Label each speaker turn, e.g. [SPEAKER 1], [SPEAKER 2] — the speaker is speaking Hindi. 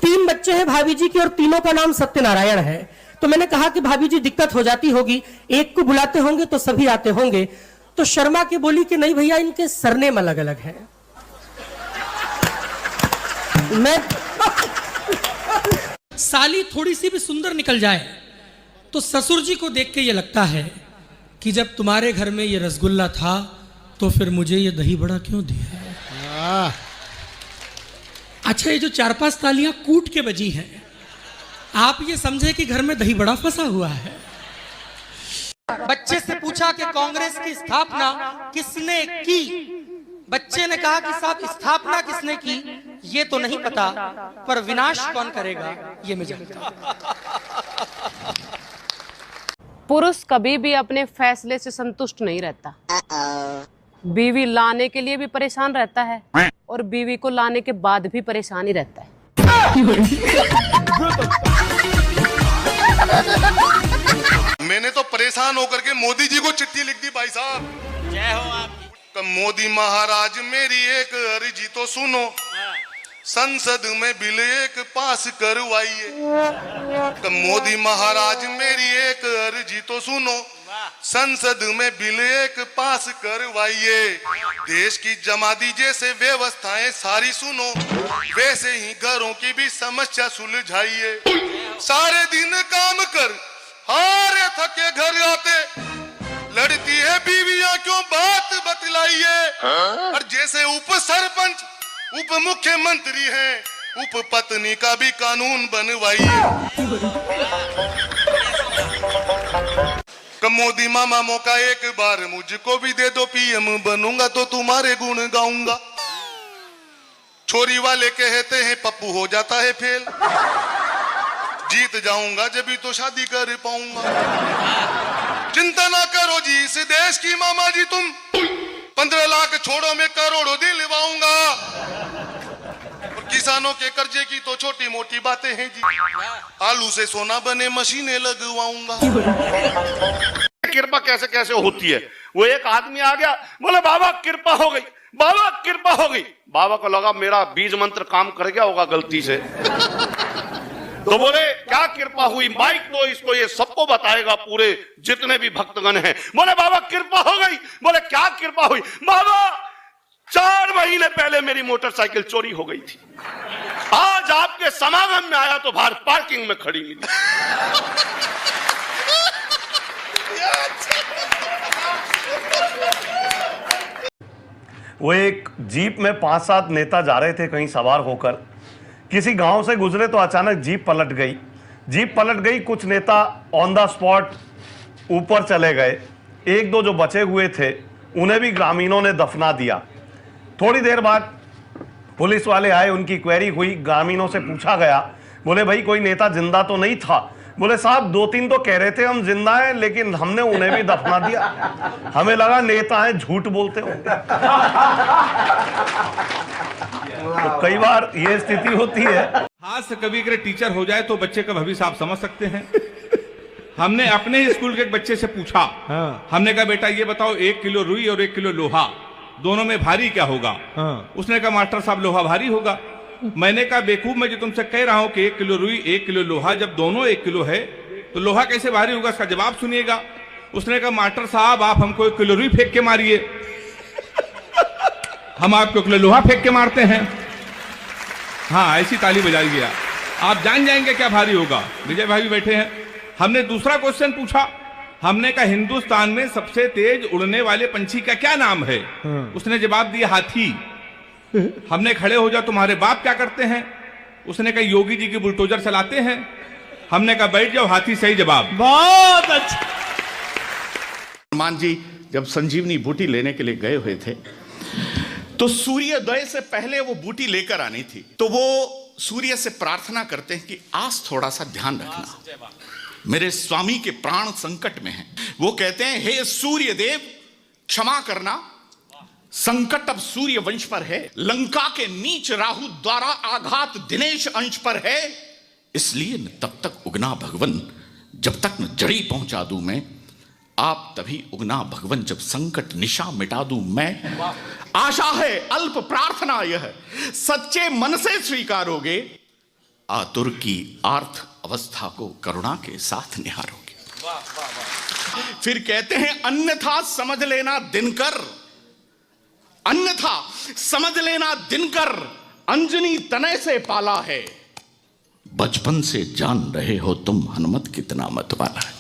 [SPEAKER 1] 3 बच्चे हैं भाभी जी के और तीनों का नाम सत्यनारायण है। तो मैंने कहा कि भाभी जी दिक्कत हो जाती होगी, एक को बुलाते होंगे तो सभी आते होंगे। तो शर्मा के बोली कि नहीं भैया, इनके सरनेम अलग अलग हैं। मैं साली थोड़ी सी भी सुंदर निकल जाए तो ससुर जी को देख के ये लगता है कि जब तुम्हारे घर में ये रसगुल्ला था तो फिर मुझे ये दही बड़ा क्यों दिया। अच्छा, ये जो 4-5 तालियां कूट के बजी हैं, आप ये समझे कि घर में दही बड़ा फंसा हुआ है। बच्चे से पूछा कि कांग्रेस की स्थापना किसने की। बच्चे ने कहा कि साहब स्थापना किसने की ये तो नहीं पता, पर विनाश कौन करेगा ये मैं जानता हूं।
[SPEAKER 2] पुरुष कभी भी अपने फैसले से संतुष्ट नहीं रहता। बीवी लाने के लिए भी परेशान रहता है और बीवी को लाने के बाद भी परेशान ही रहता है।
[SPEAKER 3] मैंने तो परेशान होकर के मोदी जी को चिट्ठी लिख दी भाई साहब।
[SPEAKER 4] जय हो आपकी।
[SPEAKER 3] मोदी महाराज मेरी एक अर्जी तो सुनो, संसद में बिल एक पास करवाइए। मोदी महाराज मेरी एक अर्जी तो सुनो, संसद में बिल एक पास करवाइए। देश की जमा दीजिए से व्यवस्थाएं सारी सुनो, वैसे ही घरों की भी समस्या सुलझाइए। सारे दिन काम कर हारे थके घर आते, लड़ती है बीवियां क्यों बात बतलाइए। और जैसे उप सरपंच उप मुख्यमंत्री हैं, उप पत्नी का भी कानून बनवाइए। मोदी मामा मौका एक बार मुझको भी दे दो, पीएम बनूंगा तो तुम्हारे गुण गाऊंगा। छोरी वाले कहते हैं पप्पू हो जाता है फेल, जीत जाऊंगा जब भी तो शादी कर पाऊंगा। चिंता ना करो जी इस देश की मामा जी, तुम 15 लाख छोड़ो मैं करोड़ों दिलवाऊंगा। और किसानों के कर्जे की तो छोटी मोटी बातें हैं जी, आलू से सोना बने मशीनें लगवाऊंगा।
[SPEAKER 5] कृपा कैसे कैसे होती है। वो एक आदमी आ गया, बोले बाबा कृपा हो गई, बाबा कृपा हो गई। बाबा को लगा मेरा बीज मंत्र काम कर गया होगा गलती से। तो बोले क्या कृपा हुई, माइक तो इसको ये सबको बताएगा, पूरे जितने भी भक्तगण हैं। बोले बाबा कृपा हो गई। बोले क्या कृपा हुई। बाबा 4 महीने पहले मेरी मोटरसाइकिल चोरी हो गई थी, आज आपके समागम में आया तो बाहर पार्किंग में खड़ी मिली।
[SPEAKER 6] वो एक जीप में 5-7 नेता जा रहे थे कहीं सवार होकर, किसी गांव से गुजरे तो अचानक जीप पलट गई। जीप पलट गई, कुछ नेता ऑन द स्पॉट ऊपर चले गए, 1-2 जो बचे हुए थे उन्हें भी ग्रामीणों ने दफना दिया। थोड़ी देर बाद पुलिस वाले आए, उनकी क्वेरी हुई, ग्रामीणों से पूछा गया, बोले भाई कोई नेता जिंदा तो नहीं था। बोले साहब 2-3 तो कह रहे थे हम जिंदा हैं, लेकिन हमने उन्हें भी दफना दिया, हमें लगा नेता हैं झूठ बोलते होंगे। तो कई बार ये स्थिति होती है।
[SPEAKER 7] हाथ से कभी अगर टीचर हो जाए तो बच्चे का भविष्य आप समझ सकते हैं। हमने अपने ही स्कूल के एक बच्चे से पूछा, हमने कहा बेटा ये बताओ 1 किलो रुई और 1 किलो लोहा, दोनों में भारी क्या होगा। उसने कहा मास्टर साहब लोहा भारी होगा। मैंने कहा बेवकूफ, मैं जो तुमसे कह रहा हूं कि 1 किलो रुई 1 किलो लोहा, जब दोनों 1 किलो है तो लोहा कैसे भारी होगा, इसका जवाब सुनिएगा। उसने कहा मास्टर साहब आप हमको 1 किलो रुई फेंक के मारिए, हम आपको 1 किलो लोहा फेंक के मारते हैं। हाँ ऐसी ताली बजाइए, आप जान जाएंगे क्या भारी होगा। विजय भाई भी बैठे हैं। हमने दूसरा क्वेश्चन पूछा, हमने कहा हिंदुस्तान में सबसे तेज उड़ने वाले पंछी का क्या नाम है। उसने जवाब दिया हाथी। हमने खड़े हो जाओ तुम्हारे बाप क्या करते हैं। उसने कहा योगी जी की बुलडोजर चलाते हैं। हमने कहा बैठ जाओ, हाथी सही जवाब।
[SPEAKER 4] बहुत अच्छा।
[SPEAKER 5] हनुमान जी जब संजीवनी बूटी लेने के लिए गए हुए थे तो सूर्योदय से पहले वो बूटी लेकर आनी थी, तो वो सूर्य से प्रार्थना करते हैं कि आज थोड़ा सा ध्यान रखना, मेरे स्वामी के प्राण संकट में हैं। वो कहते हैं हे सूर्य देव क्षमा करना, संकट अब सूर्य वंश पर है, लंका के नीच राहु द्वारा आघात दिनेश अंश पर है, इसलिए न तब तक उगना भगवन जब तक न जड़ी पहुंचा दूं मैं, आप तभी उगना भगवन जब संकट निशा मिटा दूं मैं। आशा है अल्प प्रार्थना यह सच्चे मन से स्वीकारोगे आतुर की आर्थ अवस्था को करुणा के साथ निहारोगे। फिर कहते हैं अन्यथा समझ लेना दिनकर, अन्यथा समझ लेना दिनकर अंजनी तनय से पाला है, बचपन से जान रहे हो तुम हनुमत कितना मतवाला है।